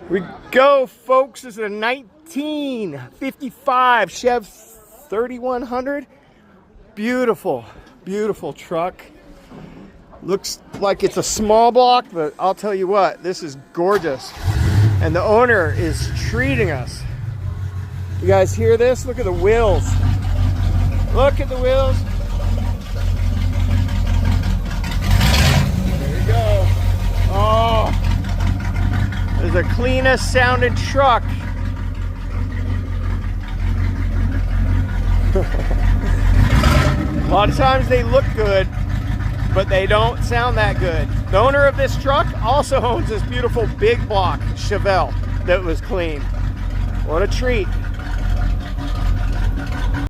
We go, folks. This is a 1955 Chev 3100. Beautiful, beautiful truck. Looks like it's a small block, but I'll tell you what, this is gorgeous. And the owner is treating us. You guys hear this? Look at the wheels. Look at the wheels. There you go. Oh, this is the cleanest sounding truck. A lot of times they look good, but they don't sound that good. The owner of this truck also owns this beautiful big block Chevelle that was clean. What a treat.